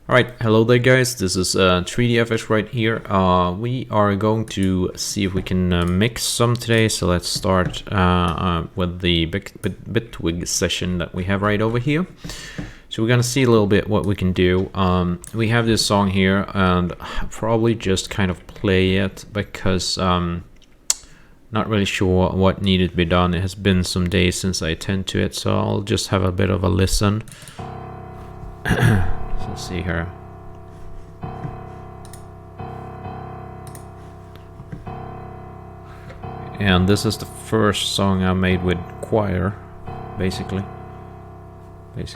Alright, hello there guys, this is 3DFS right here. We are going to see if we can mix some today, so let's start with the Bitwig session that we have right over here. So we're gonna see a little bit what we can do. We have this song here, and I'll probably just kind of play it because not really sure what needed to be done. It has been some days since I attend to it, so I'll just have a bit of a listen. So let's see here. And this is the first song I made with choir, basically. Let's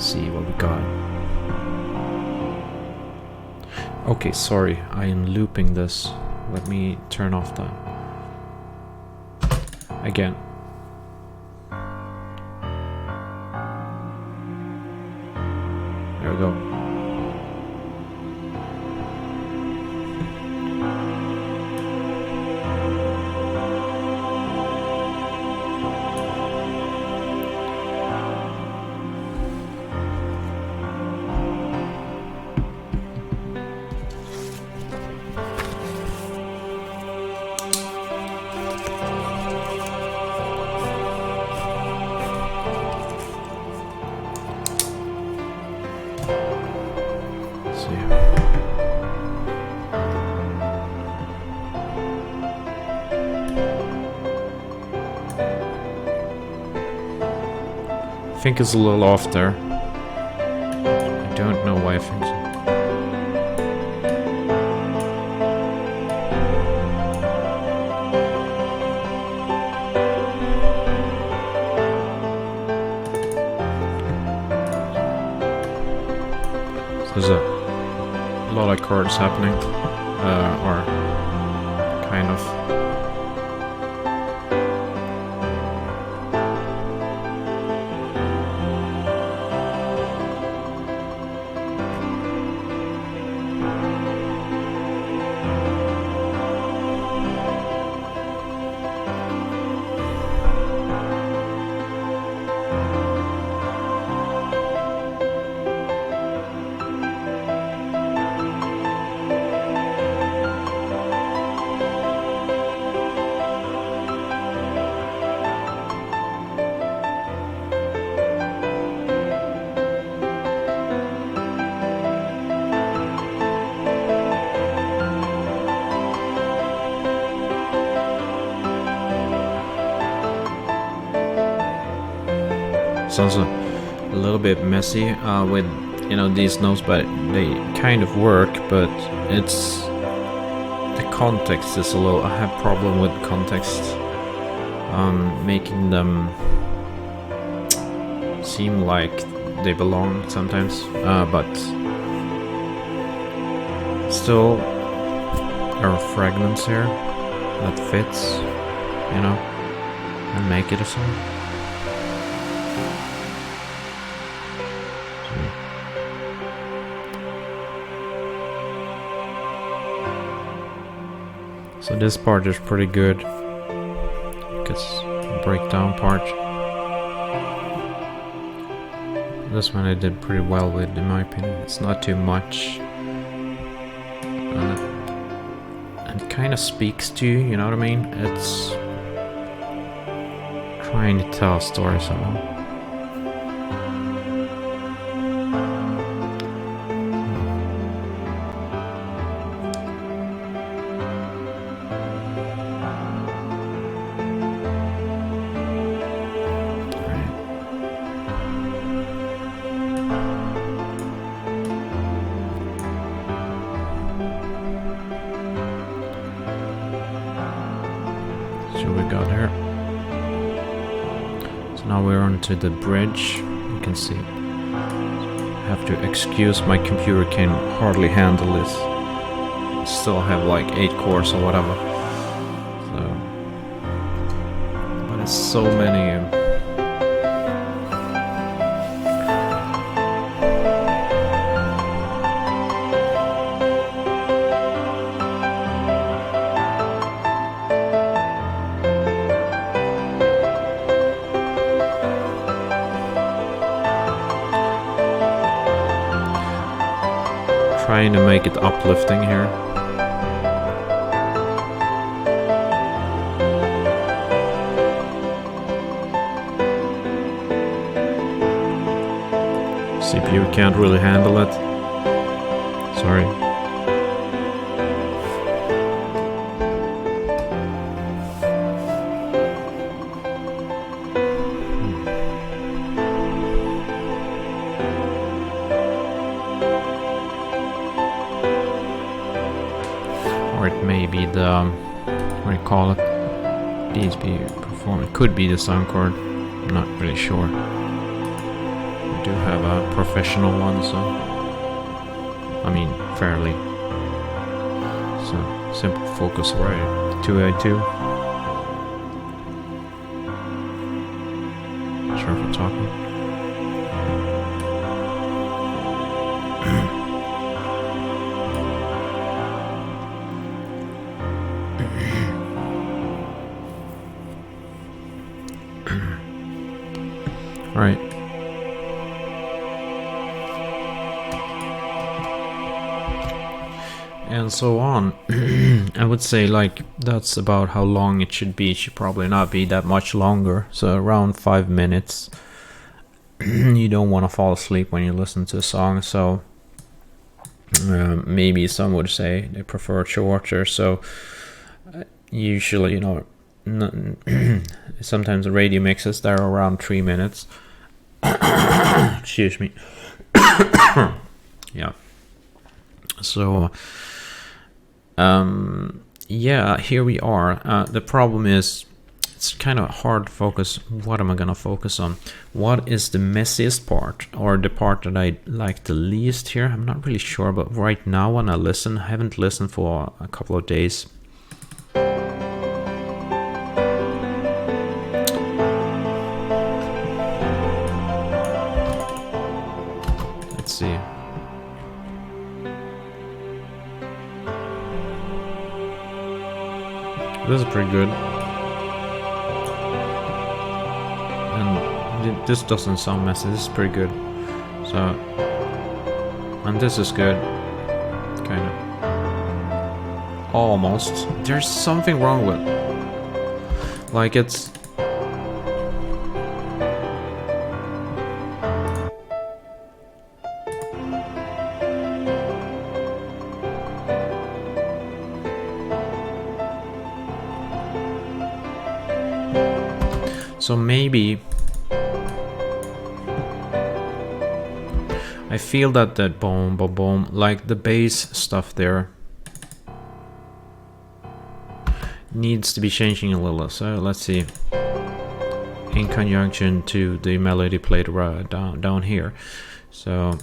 see what we got. Okay, sorry, I am looping this. Let me turn off that. Again. There we go. I think it's a little off there. I don't know why I think so. There's a lot of chords happening, or kind of. Sounds a little bit messy with these notes, but they kind of work. But it's the context is a little. I have problem with context, making them seem like they belong sometimes, but still there are fragments here that fits, and make it a song. So this part is pretty good, because the breakdown part. This one I did pretty well with, in my opinion. It's not too much, and it kind of speaks to you. You know what I mean? It's trying to tell a story somehow. So we got here. So now we're onto the bridge. You can see. I have to excuse, my computer can hardly handle this. Still have like 8 cores or whatever. So, but it's so many. trying to make it uplifting here. CPU can't really handle it. Sorry. Or it may be the, what do you call it? DSP perform. It could be the sound card. I'm not really sure. I do have a professional one, so I mean fairly. So simple focus right 282. Sorry for talking. All right. And so on. I would say like that's about how long it should be. It should probably not be that much longer. So around 5 minutes. You don't want to fall asleep when you listen to a song. So maybe some would say they prefer shorter. So usually, you know, sometimes the radio mixes they're around 3 minutes. Excuse me. Yeah. So yeah, here we are. The problem is it's kind of hard to focus. What am I gonna focus on? What is the messiest part, or the part that I like the least here? I'm not really sure, but right now when I listen, I haven't listened for a couple of days. Let's see. This is pretty good. And this doesn't sound messy. This is pretty good. So, and this is good. Kind of. Almost. There's something wrong with it. Like it's... So maybe I feel that boom, boom, boom, like the bass stuff there needs to be changing a little. So let's see, in conjunction to the melody played down here. So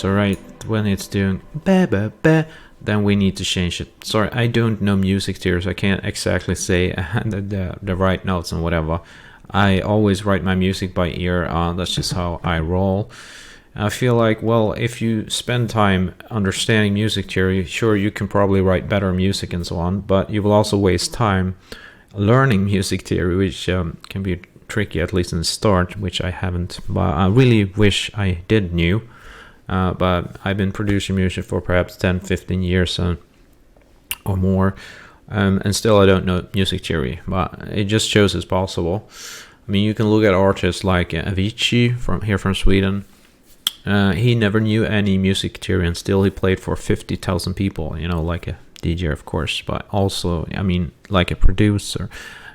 right when it's doing ba ba ba, then we need to change it. Sorry, I don't know music theory, so I can't exactly say the right notes and whatever. I always write my music by ear. That's just how I roll. I feel like, well, if you spend time understanding music theory, sure, you can probably write better music and so on, but you will also waste time learning music theory, which can be tricky, at least in the start, which I haven't. But I really wish I did knew. But I've been producing music for perhaps 10-15 years or more, and still I don't know music theory, but it just shows it's possible. I mean, you can look at artists like Avicii from Sweden. He never knew any music theory, and still he played for 50,000 people, you know, like a DJ, of course, but also, I mean, like a producer,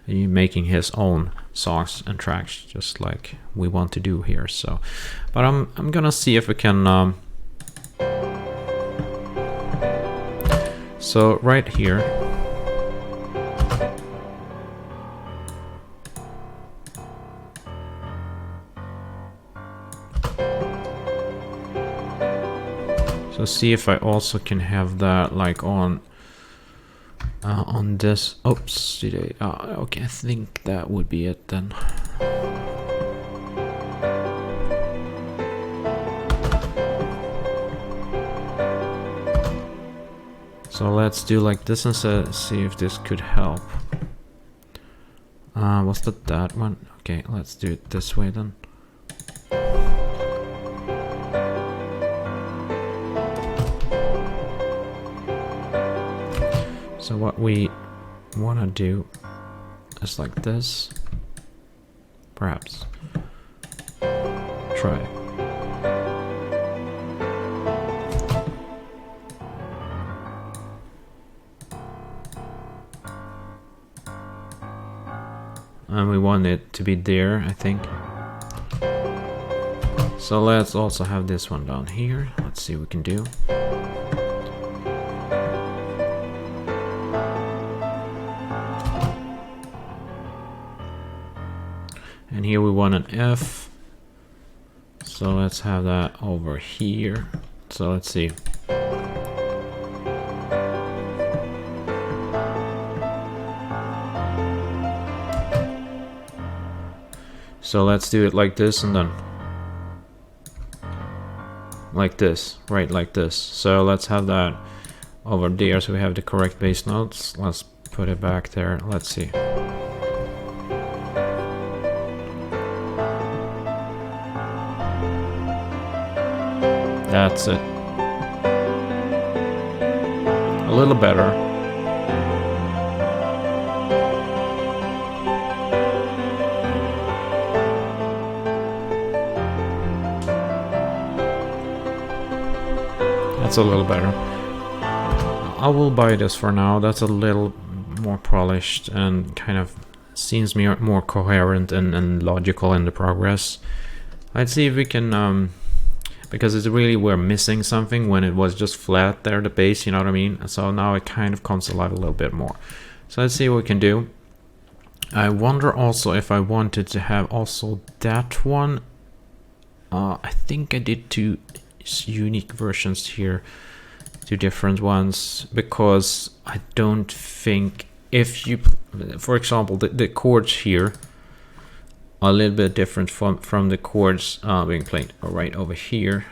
making his own songs and tracks, just like we want to do here. So, but I'm gonna see if we can. So right here. So see if I also can have that like on this. Oops, did I? Okay, I think that would be it then. So let's do like this and see if this could help. Was that one? Okay, let's do it this way then. So what we want to do is like this. Perhaps. Try. And we want it to be there, I think. So let's also have this one down here. Let's see what we can do. And here we want an F. So let's have that over here. So let's see. So let's do it like this and then like this, right, like this. So let's have that over there so we have the correct bass notes. Let's put it back there. Let's see. That's it. A little better. That's a little better. I will buy this for now. That's a little more polished and kind of seems more coherent and logical in the progress. Let's see if we can, because it's really, we're missing something when it was just flat there, the bass, you know what I mean? So now it kind of comes alive a little bit more. So let's see what we can do. I wonder also if I wanted to have also that one. I think I did two unique versions here, two different ones, because I don't think if you, for example, the chords here are a little bit different from the chords being played right over here.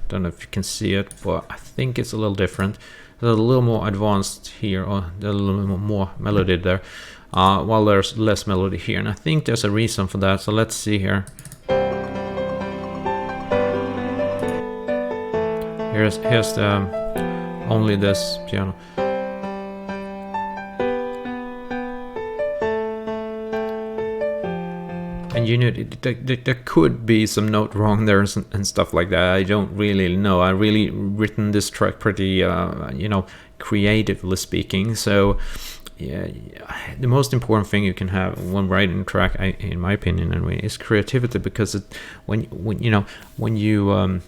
Don't know if you can see it, but I think it's a little different. There's a little more advanced here, or there's a little more melody there, while there's less melody here, and I think there's a reason for that. So let's see here. Here's the only this piano. And you know, there could be some note wrong there and stuff like that. I don't really know. I really written this track pretty, you know, creatively speaking. So, yeah, the most important thing you can have when writing a track, in my opinion, anyway, is creativity. Because when you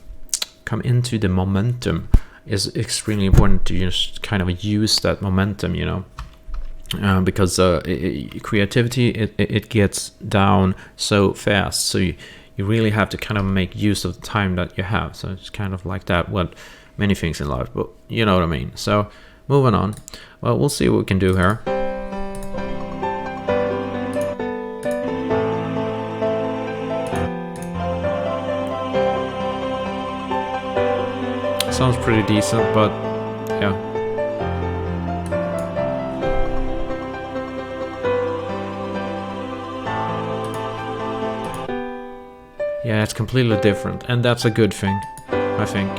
come into the momentum, is extremely important to just kind of use that momentum, you know. Because creativity, it gets down so fast, so you really have to kind of make use of the time that you have. So it's kind of like that with many things in life, but you know what I mean. So moving on, well, we'll see what we can do here. Sounds pretty decent, but yeah. Yeah, it's completely different, and that's a good thing, I think.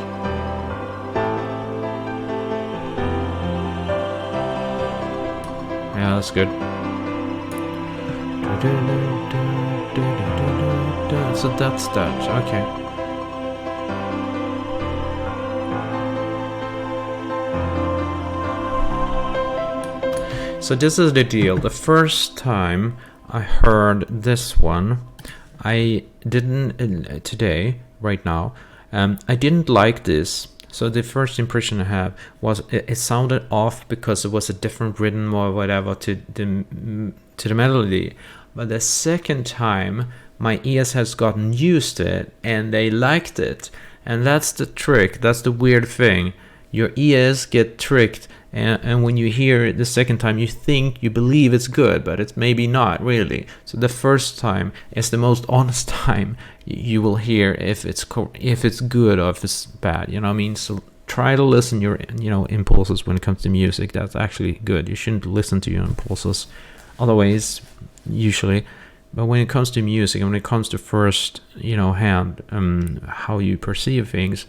Yeah, that's good. So that's that, okay. So this is the deal. The first time I heard this one, I didn't, today, right now, I didn't like this. So the first impression I have was it sounded off because it was a different rhythm or whatever to the melody. But the second time, my ears has gotten used to it and they liked it. And that's the trick. That's the weird thing. Your ears get tricked, and when you hear it the second time, you believe it's good, but it's maybe not really. So the first time is the most honest time you will hear if it's good or if it's bad. You know what I mean? So try to listen your impulses when it comes to music. That's actually good. You shouldn't listen to your impulses otherwise, usually. But when it comes to music, and when it comes to first hand, how you perceive things.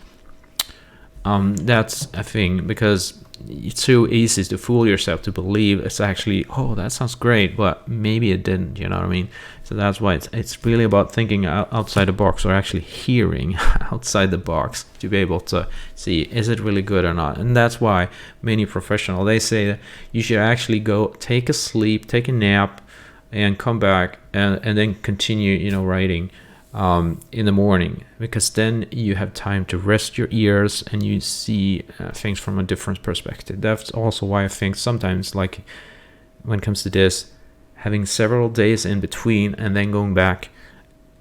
That's a thing, because it's so easy to fool yourself to believe it's actually, oh, that sounds great, but maybe it didn't, you know what I mean? So that's why it's really about thinking outside the box, or actually hearing outside the box to be able to see, is it really good or not? And that's why many professionals, they say that you should actually go take a sleep, take a nap, and come back and then continue, you know, writing in the morning, because then you have time to rest your ears and you see things from a different perspective. That's also why I think sometimes, like when it comes to this, having several days in between and then going back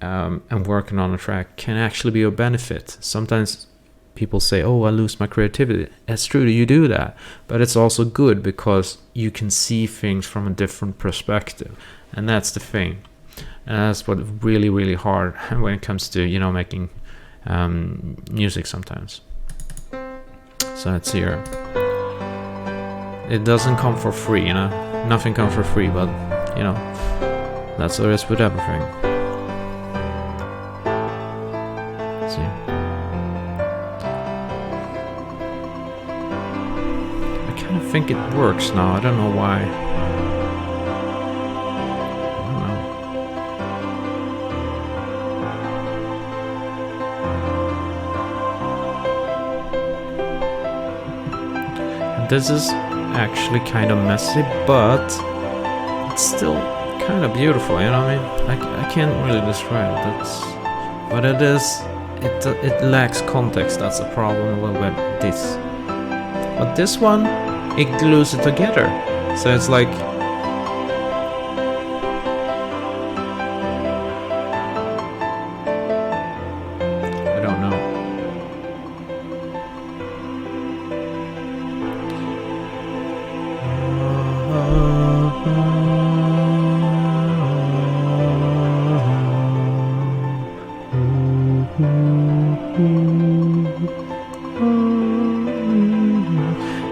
and working on a track can actually be a benefit. Sometimes people say, oh, I lose my creativity. It's true, you do that, but it's also good because you can see things from a different perspective, and that's the thing. And that's what really, really hard when it comes to, you know, making music sometimes. So let's see here. It doesn't come for free, you know. Nothing comes for free, but, you know, that's the risk with everything. Let's see. I kind of think it works now. I don't know why. This is actually kind of messy, but it's still kind of beautiful, you know what I mean? I can't really describe it. That's what it is. It lacks context. That's a problem a little bit with this. But this one, it glues it together. So it's like, I don't know.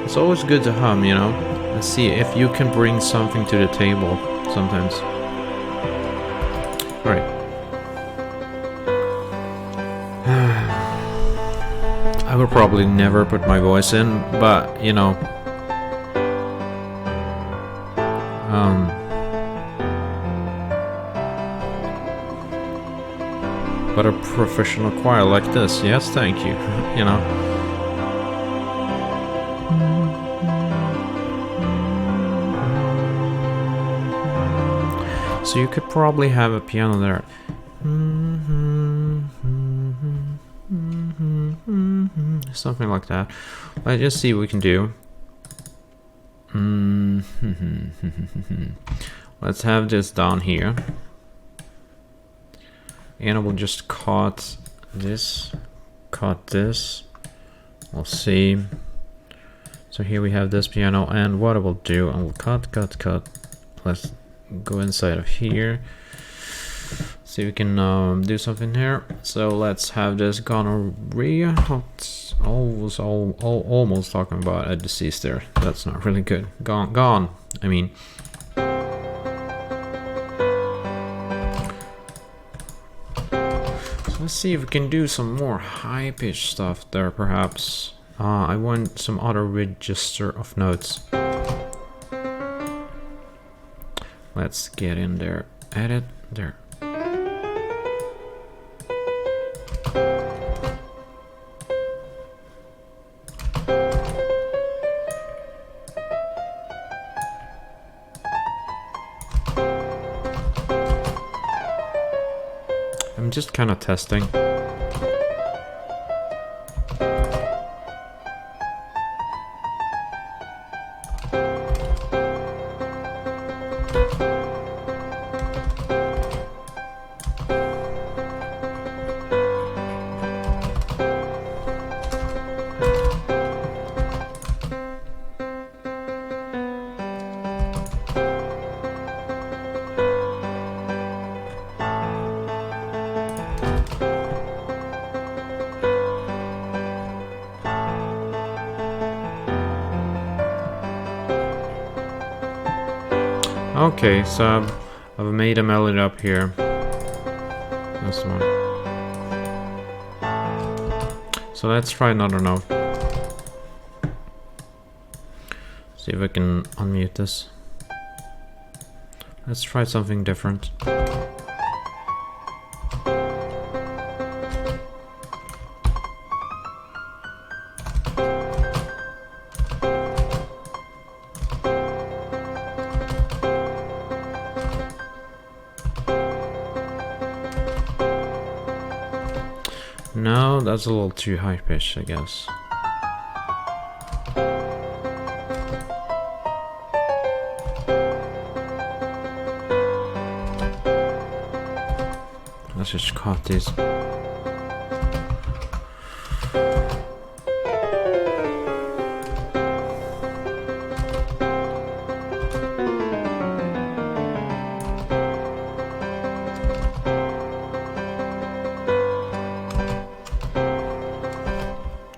It's always good to hum, you know. Let's see if you can bring something to the table sometimes. Alright. I would probably never put my voice in, but, you know. But a professional choir like this, yes, thank you, you know. So you could probably have a piano there. Something like that. Let's just see what we can do. Let's have this down here. And I will just cut this. We'll see. So here we have this piano, and what I will do, I will cut. Let's go inside of here. See if we can do something here. So let's have this gonorrhea. Almost talking about a disease there. That's not really good. Gone. I mean. Let's see if we can do some more high-pitched stuff there, perhaps. I want some other register of notes. Let's get in there. Edit. There. I'm just kind of testing. Okay, so I've made a melody up here. This one. So let's try another note. See if I can unmute this. Let's try something different. No, that's a little too high pitched, I guess. Let's just cut this.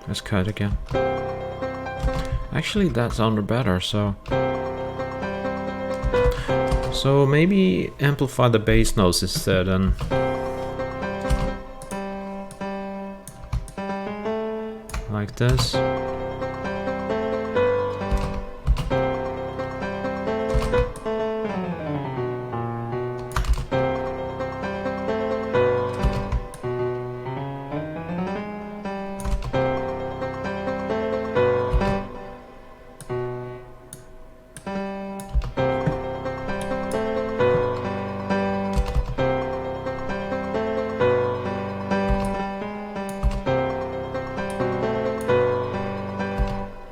Let's cut again. Actually, that sounded better, so maybe amplify the bass notes instead and like this.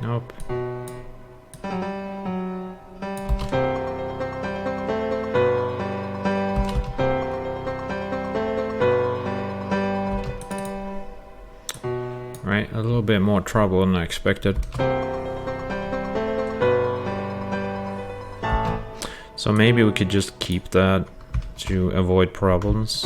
Nope. Right, a little bit more trouble than I expected. So maybe we could just keep that to avoid problems.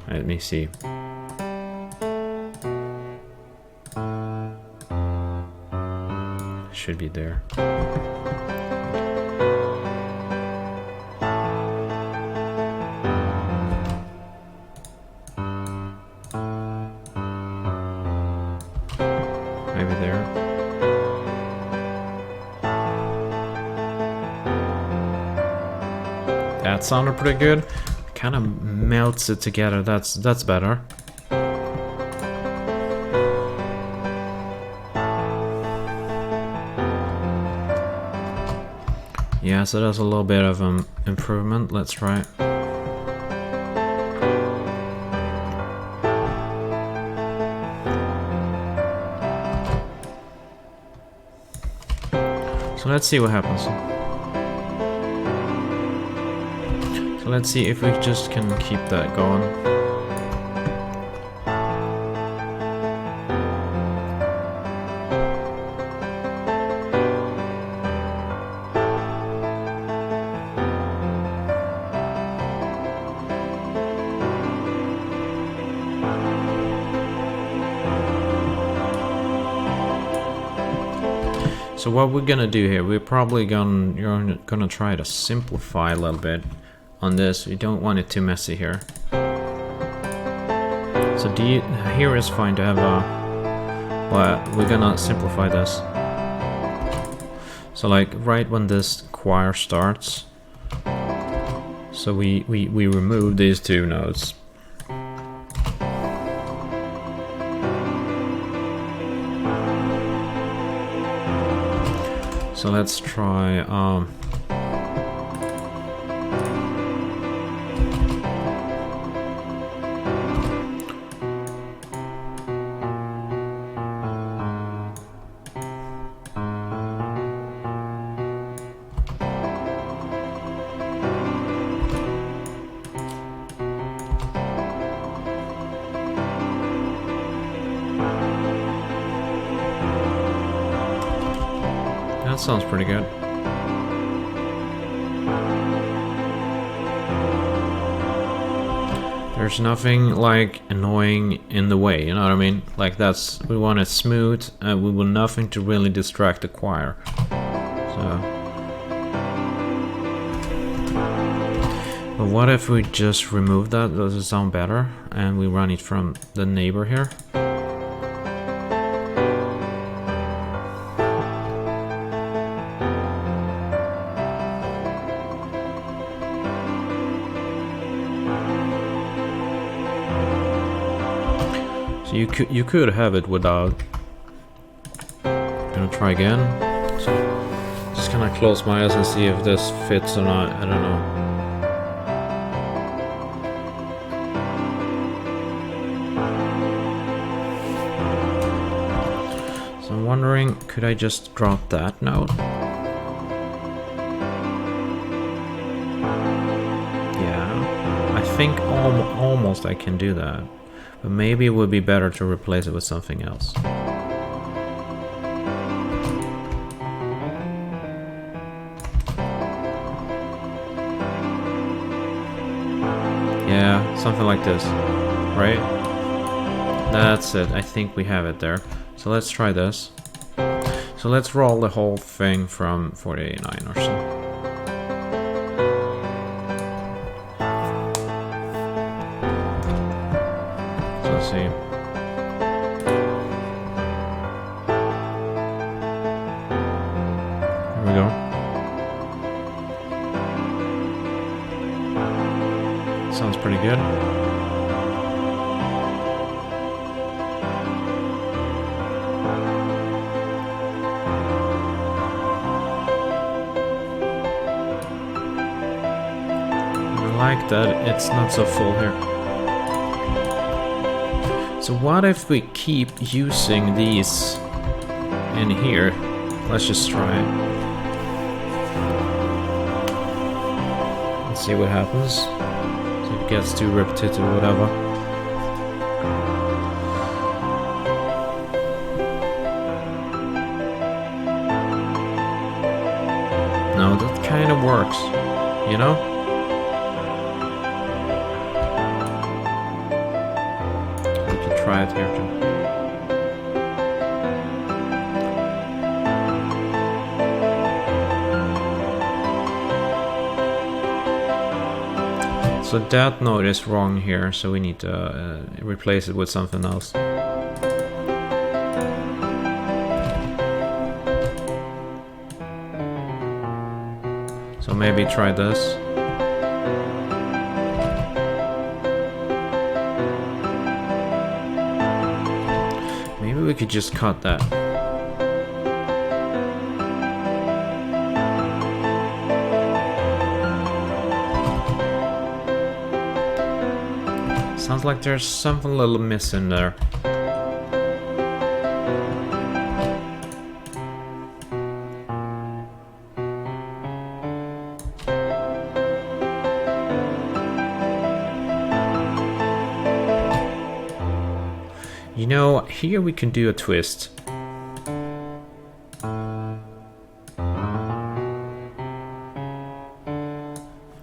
Let me see. Should be there. Maybe there. That sounded pretty good. Kind of melts it together. That's better. Yeah, so that's a little bit of an improvement. Let's try it. So let's see what happens. So let's see if we just can keep that going. So what we're gonna do here, we're probably gonna try to simplify a little bit on this. We don't want it too messy here. So here is fine to have a, well, we're gonna simplify this. So like right when this choir starts, so we remove these two notes. So let's try that sounds pretty good. There's nothing like annoying in the way, you know what I mean? Like we want it smooth, and we want nothing to really distract the choir. So, but what if we just remove that? Does it sound better? And we run it from the neighbor here. You could have it without. Gonna try again. So just gonna close my eyes and see if this fits or not. I don't know. So I'm wondering, could I just drop that note? Yeah, I think almost I can do that. But maybe it would be better to replace it with something else. Yeah, something like this, right? That's it, I think we have it there. So let's try this. So let's roll the whole thing from 49 or so. See. Here we go. Sounds pretty good. I like that it's not so full here. So what if we keep using these in here? Let's just try it. Let's see what happens. See if it gets too repetitive or whatever. No, that kind of works, you know? Try it here too. So that note is wrong here, so we need to replace it with something else. So maybe try this. Maybe we could just cut that. Sounds like there's something a little missing there. You know, here we can do a twist.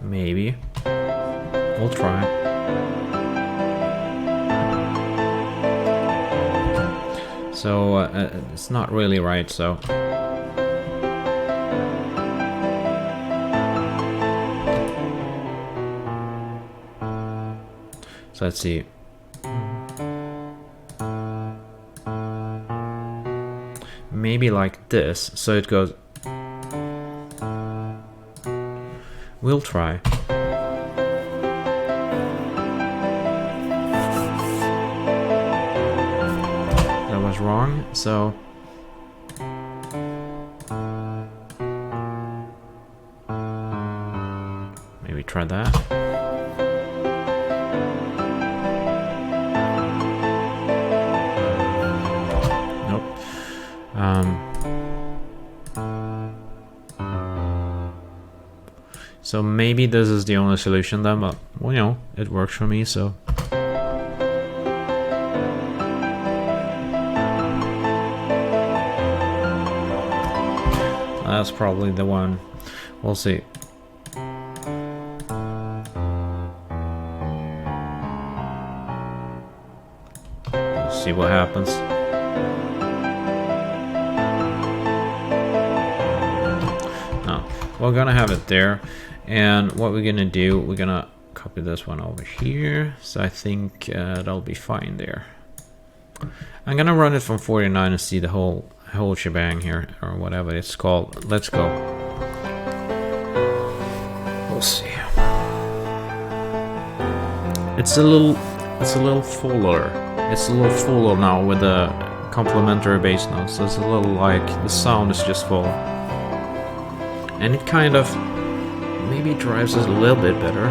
Maybe. We'll try. So, it's not really right, so... So let's see. Maybe like this, so it goes... We'll try. That was wrong, so... Maybe try that. So maybe this is the only solution then, but well, you know, it works for me, so. That's probably the one. We'll see. see what happens. No, we're gonna have it there, and what we're gonna do, we're gonna copy this one over here, so I think that'll be fine there. I'm gonna run it from 49 and see the whole shebang here, or whatever it's called. Let's go. We'll see. It's a little fuller. It's a little fuller now with the complementary bass notes. So it's a little like the sound is just full, and it kind of maybe drives us a little bit better.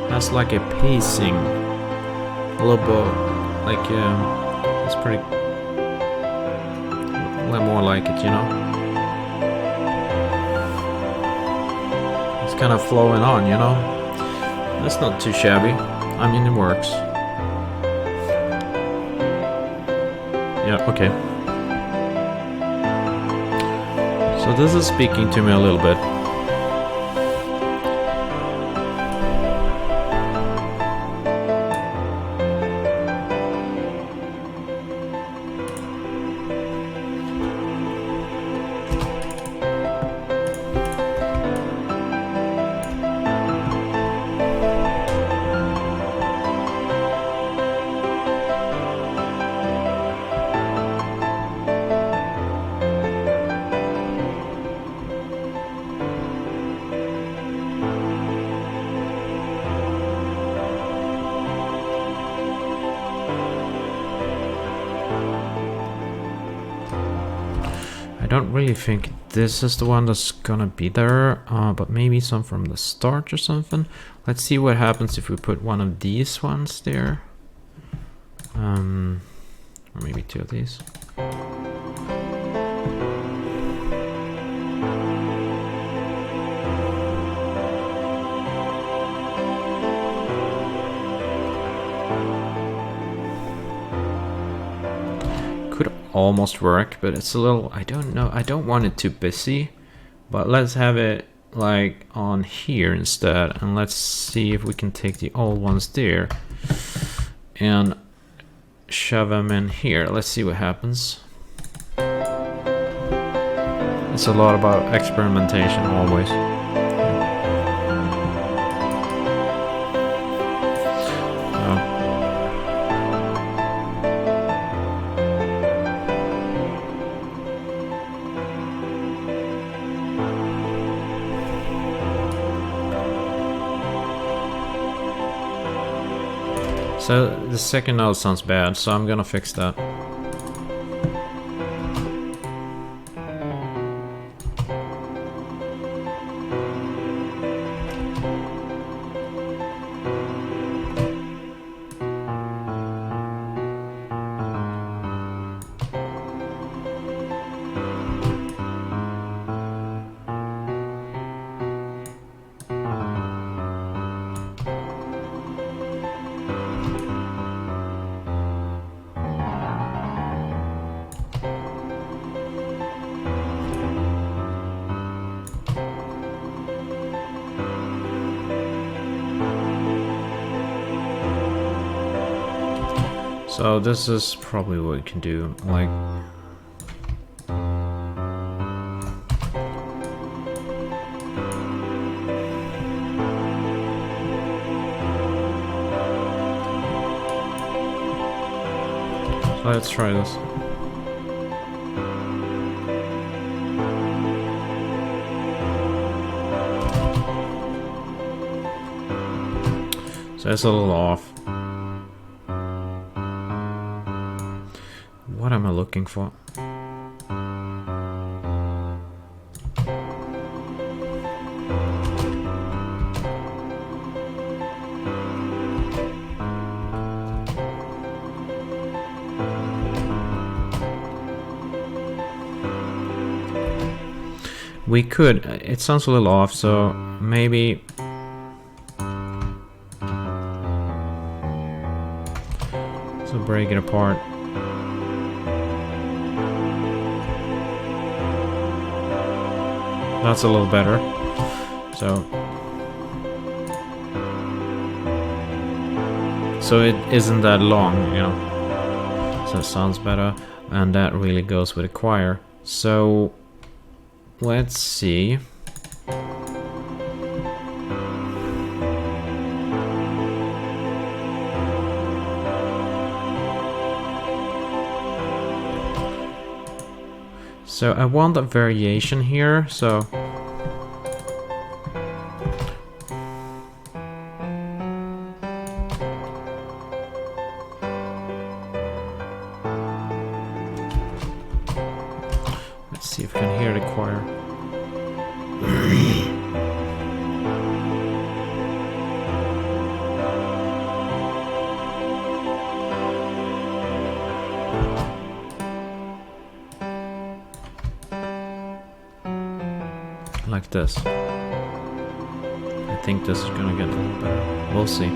Has like a pacing, a little bit like it's pretty, a little more like it, you know. It's kind of flowing on, you know. That's not too shabby. I mean, it works. Yeah, okay. So this is speaking to me a little bit. I don't really think this is the one that's gonna be there, but maybe some from the start or something. Let's see what happens if we put one of these ones there. Or maybe two of these. Could almost work, but it's a little, I don't know, I don't want it too busy, but let's have it like on here instead, and let's see if we can take the old ones there and shove them in here. Let's see what happens. It's a lot about experimentation always. So the second note sounds bad, so I'm gonna fix that. So this is probably what we can do, like so let's try this. So it's a little off. What am I looking for? We could, it sounds a little off, so maybe so break it apart. That's a little better. So So it isn't that long, you know. So it sounds better, and that really goes with a choir. So let's see. So I want a variation here, so let's see if we can hear the choir. Like this. I think this is gonna get a little better. We'll see.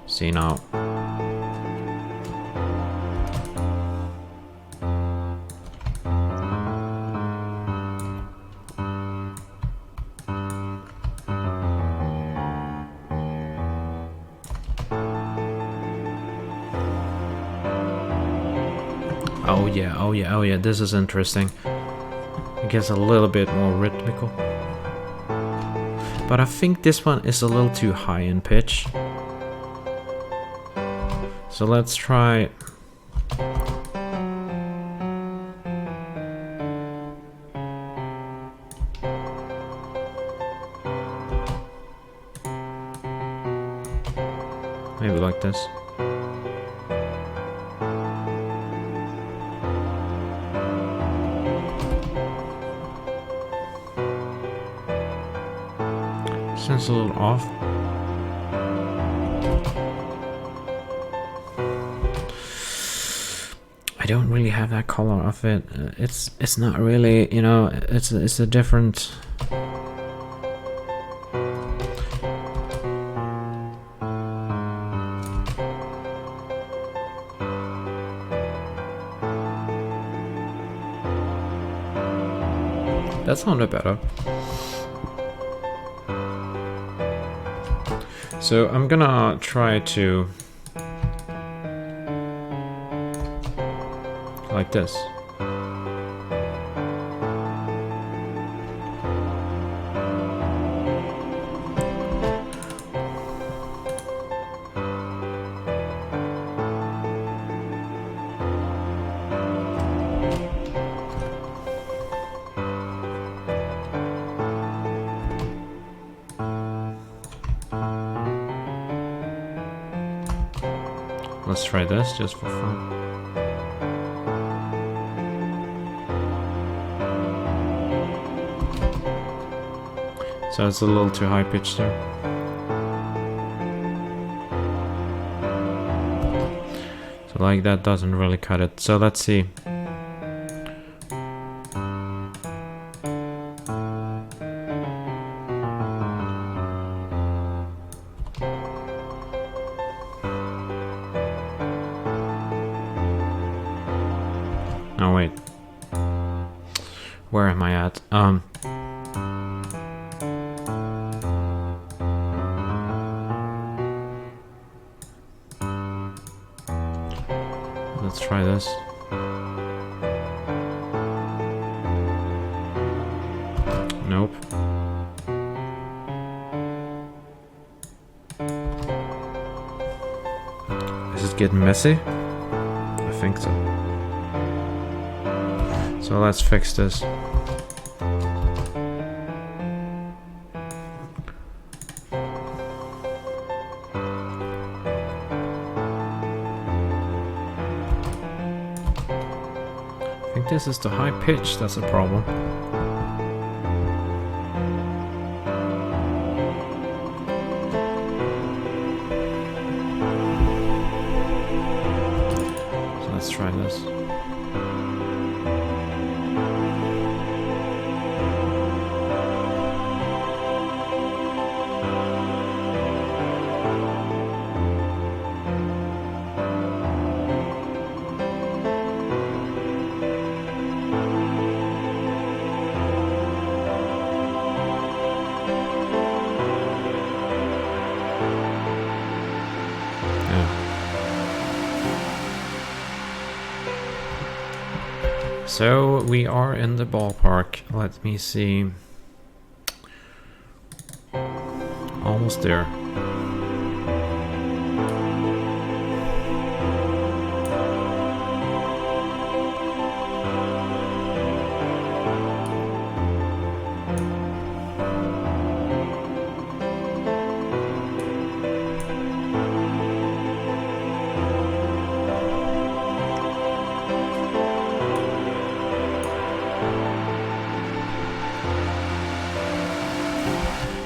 See now. Oh yeah, oh yeah, oh yeah, this is interesting. It gets a little bit more rhythmical. But I think this one is a little too high in pitch. So let's try... maybe like this. Sounds a little off. I don't really have that color of it. It's not really, you know, it's a different. That sounded better. So I'm gonna try to like this. Let's try this just for fun. So it's a little too high pitched there. So like that doesn't really cut it. So let's see. Oh wait. Where am I at? Let's try this. Nope. Is it getting messy? I think so. So let's fix this. I think this is the high pitch that's a problem. So let's try this. So we are in the ballpark. Let me see. Almost there.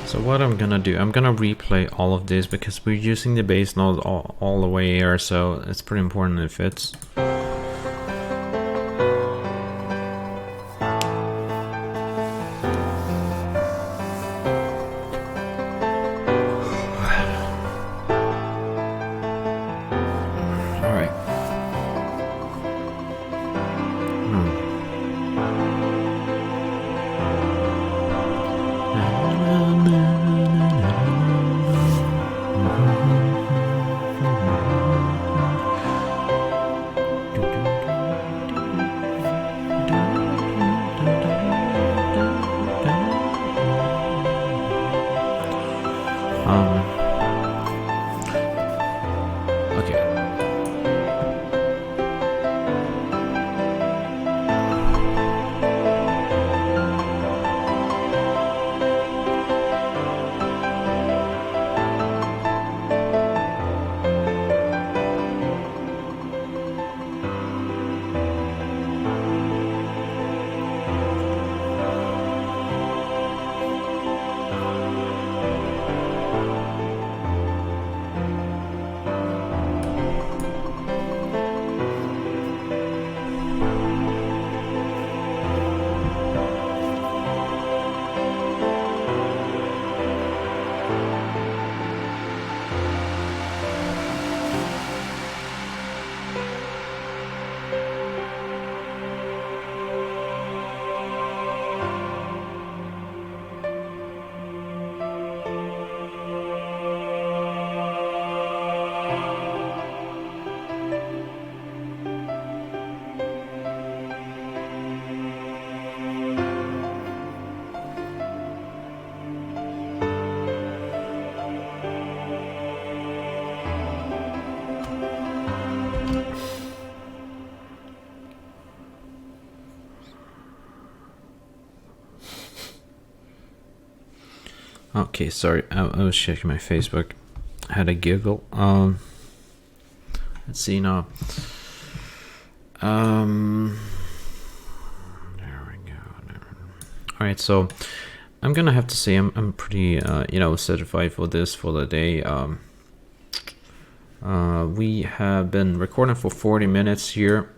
So what I'm gonna do, I'm gonna replay all of this because we're using the bass note all the way here, so it's pretty important it fits. Alright. Okay. Okay, sorry, I was checking my Facebook. I had a giggle. Let's see now. There we go. All right, so I'm gonna have to say I'm pretty satisfied for this for the day. We have been recording for 40 minutes here.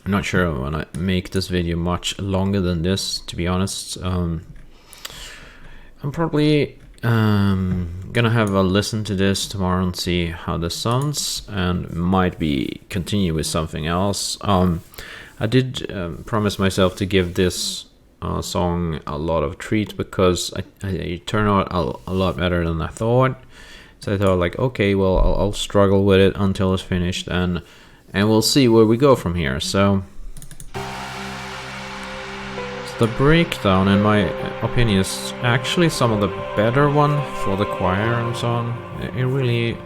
I'm not sure I want to make this video much longer than this, to be honest. I'm probably gonna have a listen to this tomorrow and see how this sounds, and might be continue with something else. I did promise myself to give this song a lot of treats because it turned out a lot better than I thought. So I thought, like, okay, well, I'll struggle with it until it's finished, and we'll see where we go from here. So the breakdown, in my opinion, is actually some of the better one for the choir and so on. It really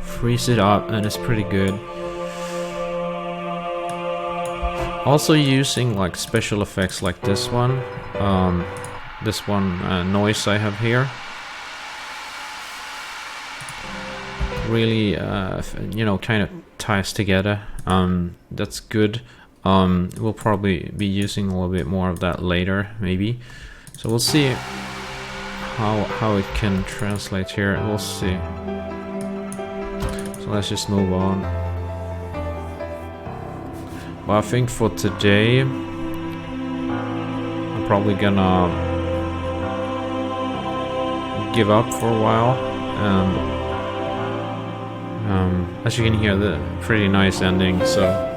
frees it up and it's pretty good. Also using like special effects like this one noise I have here. Really, kind of ties together. That's good. We'll probably be using a little bit more of that later, maybe. So we'll see how it can translate here. We'll see. So let's just move on. Well, I think for today, I'm probably gonna give up for a while. And as you can hear, the pretty nice ending. So.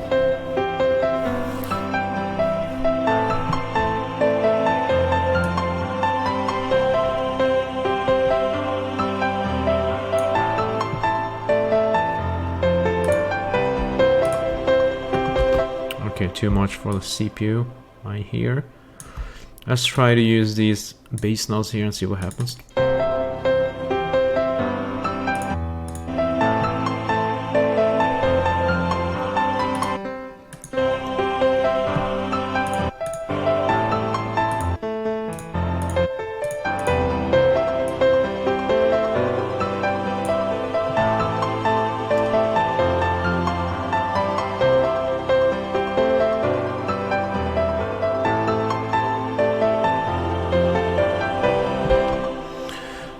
Okay, probably too much for the CPU right here. Let's try to use these bass notes here and see what happens.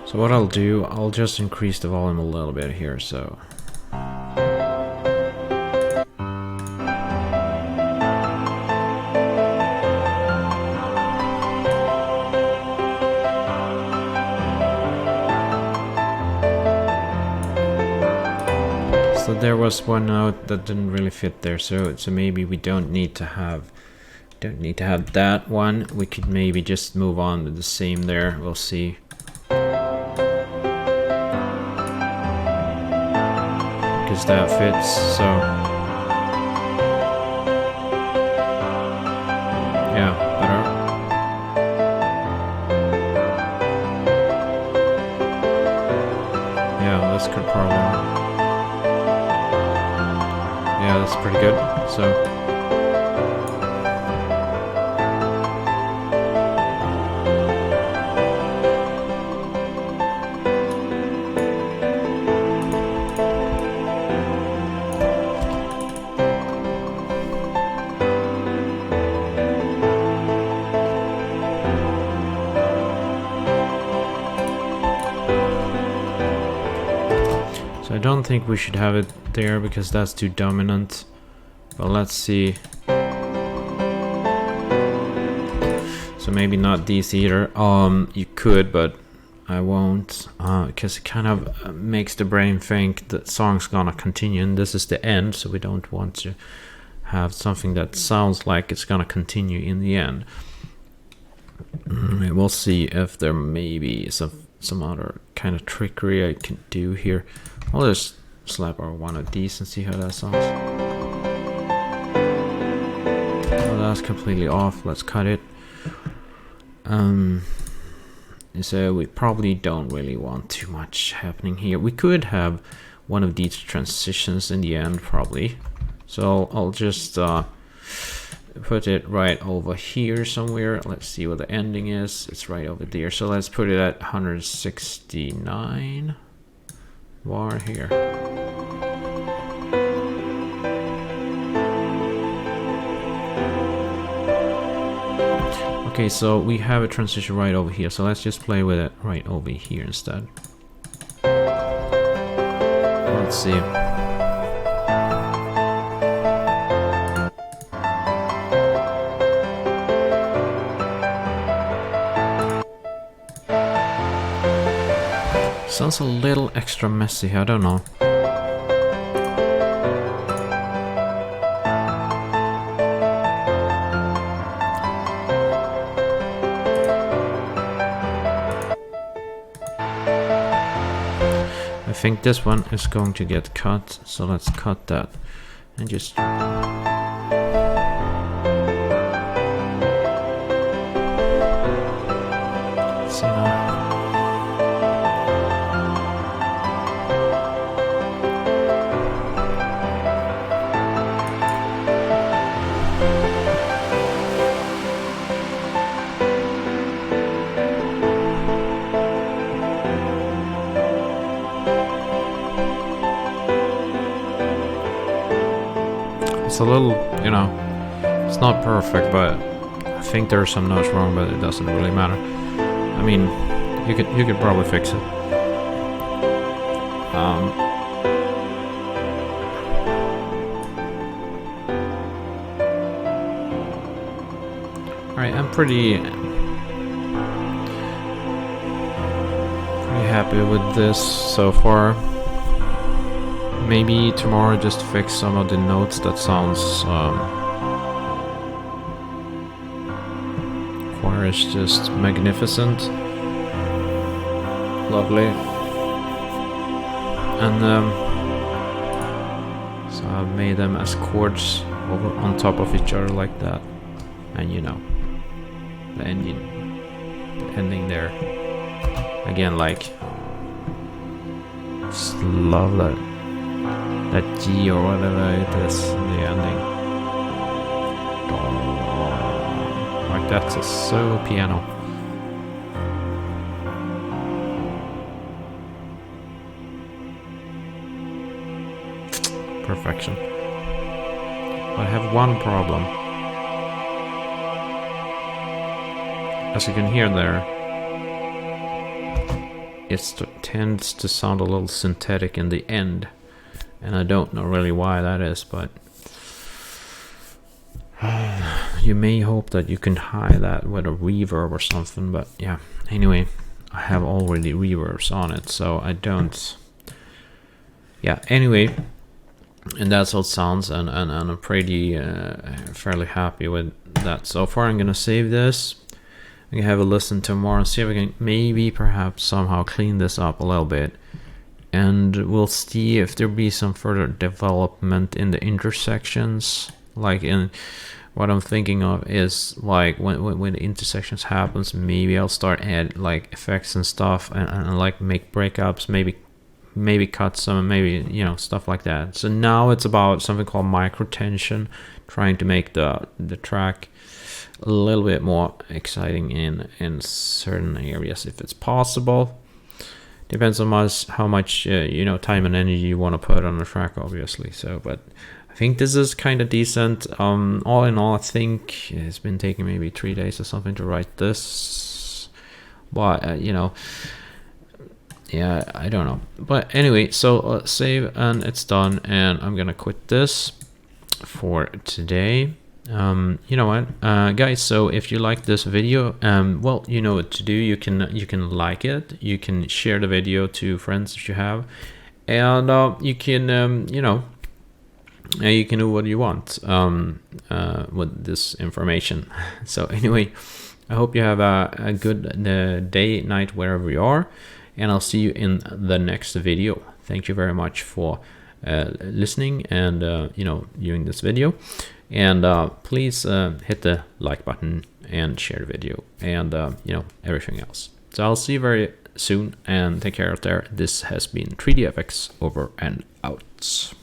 So what I'll do, I'll just increase the volume a little bit here, so. So there was one note that didn't really fit there, so maybe we don't need to have that one. We could maybe just move on with the same there. We'll see. Because that fits, so yeah, better. Yeah, this could probably. Yeah, that's pretty good. So. I don't think we should have it there because that's too dominant, but let's see. So maybe not these either. You could, but I won't, because it kind of makes the brain think that song's gonna continue and this is the end, so we don't want to have something that sounds like it's gonna continue in the end. We'll see if there may be some other kind of trickery I can do here. I'll just slap our one of these and see how that sounds. Oh, that's completely off. Let's cut it. So we probably don't really want too much happening here. We could have one of these transitions in the end, probably. So I'll just put it right over here somewhere. Let's see what the ending is. It's right over there. So let's put it at 169 bar here. Okay, so we have a transition right over here. So let's just play with it right over here instead. Let's see. Sounds a little extra messy, I don't know. I think this one is going to get cut, so let's cut that and just... Let's see now. It's a little, you know, it's not perfect, but I think there are some notes wrong, but it doesn't really matter. I mean, you could probably fix it. Alright, I'm pretty happy with this so far. Maybe tomorrow just fix some of the notes that sounds choir is just magnificent, lovely, and so I've made them as chords over on top of each other like that, and you know, the ending there again, like, just love that G or whatever it is in the ending. Oh, like that's just so piano. Perfection. But I have one problem. As you can hear there, it tends to sound a little synthetic in the end, and I don't know really why that is, but you may hope that you can hide that with a reverb or something. But yeah, anyway, I have already reverbs on it, so I don't. Yeah, anyway, and that's how it sounds, and I'm pretty fairly happy with that so far. I'm gonna save this. I can have a listen tomorrow and see if I can maybe perhaps somehow clean this up a little bit, and we'll see if there'll be some further development in the intersections. Like, in what I'm thinking of is like when the intersections happens, maybe I'll start add like effects and stuff, and like make breakups, maybe cut some, maybe, you know, stuff like that. So now it's about something called micro tension, trying to make the track a little bit more exciting in certain areas if it's possible. Depends on how much you know, time and energy you want to put on the track, obviously. So, but I think this is kind of decent. All in all, I think it's been taking maybe 3 days or something to write this, but you know, yeah, I don't know. But anyway, so save, and it's done, and I'm gonna quit this for today. You know what, guys, so if you like this video, well, you know what to do. You can like it, you can share the video to friends if you have, and you can you know, you can do what you want with this information. So anyway, I hope you have a good day, night, wherever you are, and I'll see you in the next video. Thank you very much for listening and you know, viewing this video. And please hit the like button and share the video, and you know, everything else. So I'll see you very soon, and take care out there. This has been 3DFX over and out.